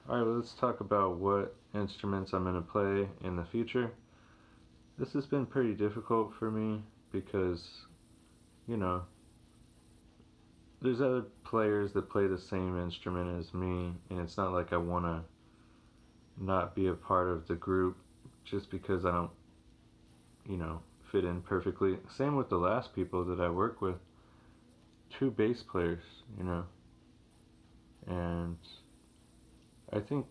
Alright, well, let's talk about what instruments I'm going to play in the future. This has been pretty difficult for me because, you know, there's other players that play the same instrument as me, and it's not like I want to not be a part of the group just because I don't, fit in perfectly. Same with the last people that I work with. Two bass players, and I think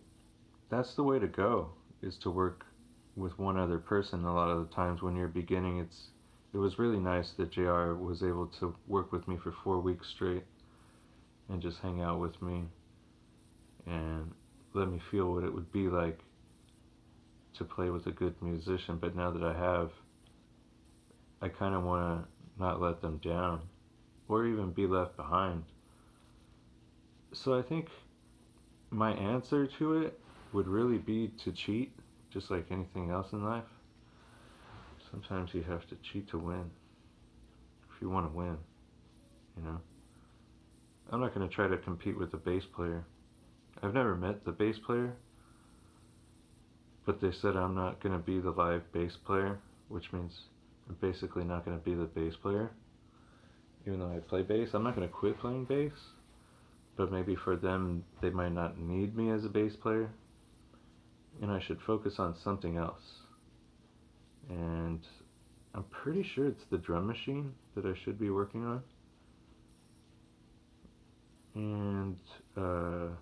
that's the way to go, is to work with one other person. A lot of the times when you're beginning, it was really nice that JR was able to work with me for 4 weeks straight and just hang out with me and let me feel what it would be like to play with a good musician. But now that I have, I kind of want to not let them down or even be left behind. So I think my answer to it would really be to cheat, just like anything else in life. Sometimes you have to cheat to win, if you want to win, you know. I'm not going to try to compete with the bass player. I've never met the bass player, but they said I'm not going to be the live bass player, which means I'm basically not going to be the bass player. Even though I play bass, I'm not going to quit playing bass, but maybe for them, they might not need me as a bass player, and I should focus on something else. And I'm pretty sure it's the drum machine that I should be working on. And the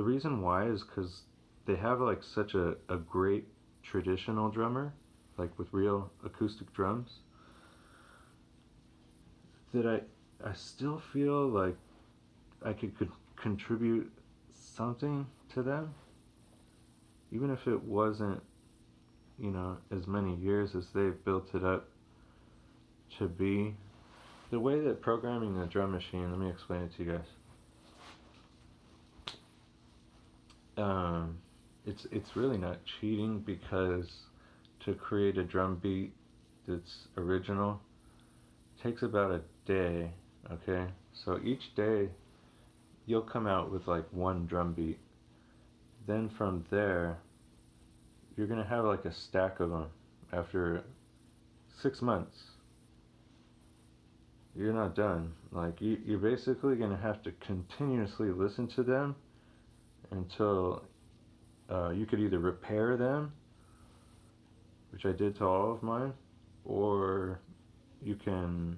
reason why is because they have like such a great traditional drummer, like with real acoustic drums, that I still feel like I could contribute something to them, even if it wasn't, as many years as they've built it up to be. The way that programming a drum machine, let me explain it to you guys. It's really not cheating, because to create a drum beat that's original takes about a day. Okay, so each day you'll come out with like one drum beat. Then from there, you're gonna have like a stack of them. After 6 months, you're not done. Like you're basically gonna have to continuously listen to them until you could either repair them, which I did to all of mine, or you can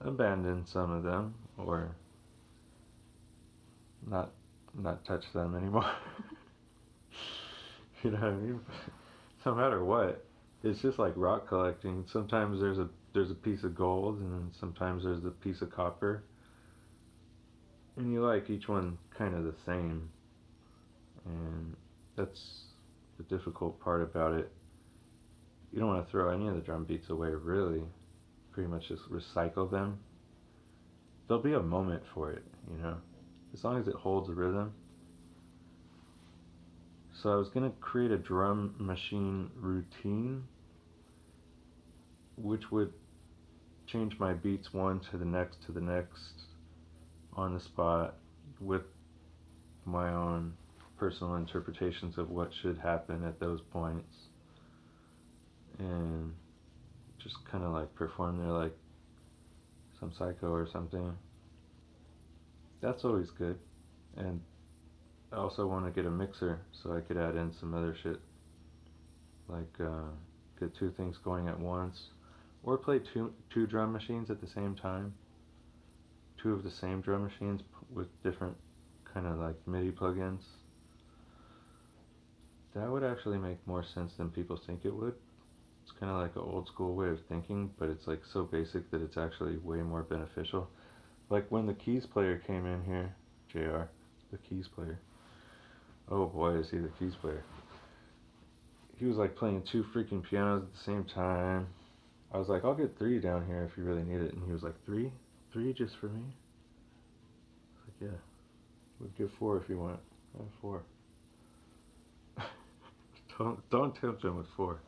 abandon some of them, or not touch them anymore. You know what I mean? No matter what, it's just like rock collecting. Sometimes there's a piece of gold, and then sometimes there's a piece of copper, and you like each one kind of the same. And that's the difficult part about it. You don't want to throw any of the drum beats away, really. Pretty much just recycle them. There'll be a moment for it, as long as it holds a rhythm. So I was going to create a drum machine routine, which would change my beats one to the next on the spot, with my own personal interpretations of what should happen at those points, and just kind of like perform there like some psycho or something. That's always good. And I also want to get a mixer so I could add in some other shit, like get two things going at once, or play two drum machines at the same time, two of the same drum machines with different kind of like MIDI plugins. That would actually make more sense than people think it would. It's kind of like an old school way of thinking, but it's like so basic that it's actually way more beneficial. Like when the keys player came in here, JR, the keys player. Oh boy, is he the keys player. He was like playing two freaking pianos at the same time. I was like, I'll get three down here if you really need it. And he was like, three? Three just for me? I was like, yeah. We'll give four if you want. I have four. Don't tempt him with four.